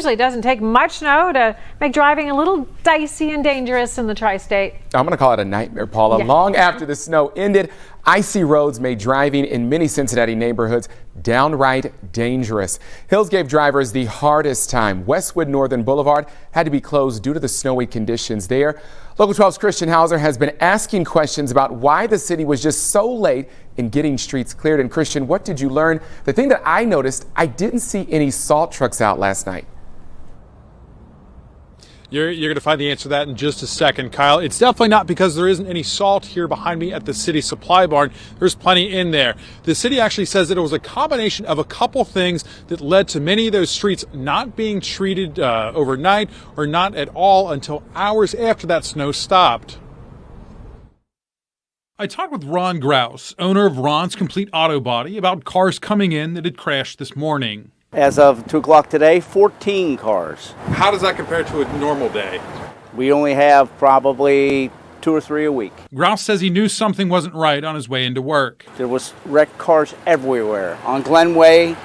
usually doesn't take much snow to make driving a little dicey and dangerous in the tri-state. I'm going to call it a nightmare, Paula. Yeah. Long after the snow ended, icy roads made driving in many Cincinnati neighborhoods downright dangerous. Hills gave drivers the hardest time. Westwood Northern Boulevard had to be closed due to the snowy conditions there. Local 12's Christian Hauser has been asking questions about why the city was just so late in getting streets cleared. And Christian, what did you learn? The thing that I noticed, I didn't see any salt trucks out last night. You're going to find the answer to that in just a second, Kyle. It's definitely not because there isn't any salt here behind me at the city supply barn. There's plenty in there. The city actually says that it was a combination of a couple things that led to many of those streets not being treated overnight or not at all until hours after that snow stopped. I talked with Ron Grouse, owner of Ron's Complete Auto Body, about cars coming in that had crashed this morning. As of 2 o'clock today, 14 cars. How does that compare to a normal day? We only have probably 2 or 3 a week. Grouse says he knew something wasn't right on his way into work. There was wrecked cars everywhere. On Glenway,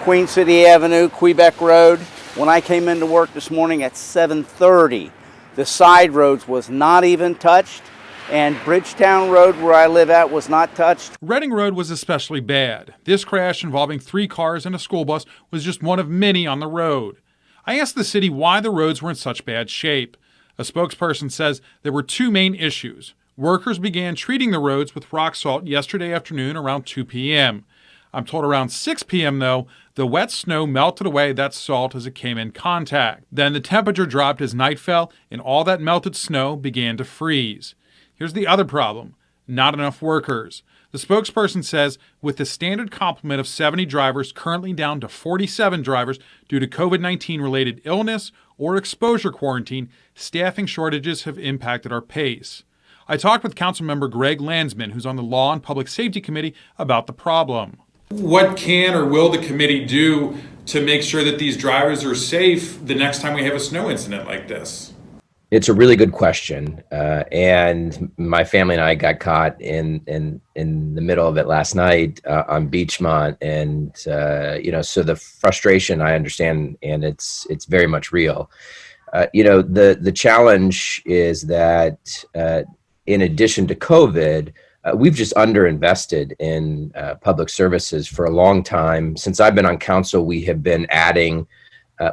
Queen City Avenue, Quebec Road. When I came into work this morning at 7:30, the side roads was not even touched. And Bridgetown Road, where I live at, was not touched. Reading Road was especially bad. This crash involving 3 cars and a school bus was just one of many on the road. I asked the city why the roads were in such bad shape. A spokesperson says there were 2 main issues. Workers began treating the roads with rock salt yesterday afternoon around 2 p.m. I'm told around 6 p.m., though, the wet snow melted away that salt as it came in contact. Then the temperature dropped as night fell and all that melted snow began to freeze. Here's the other problem: not enough workers. The spokesperson says with the standard complement of 70 drivers currently down to 47 drivers due to COVID-19 related illness or exposure quarantine, staffing shortages have impacted our pace. I talked with Councilmember Greg Landsman, who's on the Law and Public Safety Committee, about the problem. What can or will the committee do to make sure that these drivers are safe the next time we have a snow incident like this? It's a really good question, and my family and I got caught in the middle of it last night on Beachmont, and so the frustration I understand, and it's very much real. The challenge is that in addition to COVID, we've just underinvested in public services for a long time. Since I've been on council, we have been adding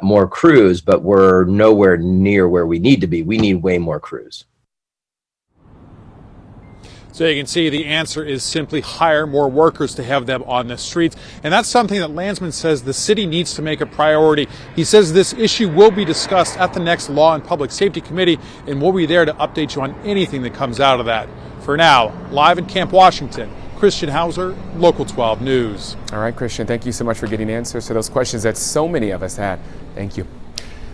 more crews, but we're nowhere near where we need to be. We need way more crews. So you can see the answer is simply hire more workers to have them on the streets. And that's something that Landsman says the city needs to make a priority. He says this issue will be discussed at the next Law and Public Safety Committee, and we'll be there to update you on anything that comes out of that. For now, live in Camp Washington, Christian Hauser, Local 12 News. All right, Christian, thank you so much for getting answers to those questions that so many of us had. Thank you.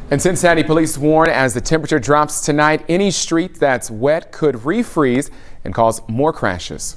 And Cincinnati police warn as the temperature drops tonight, any street that's wet could refreeze and cause more crashes.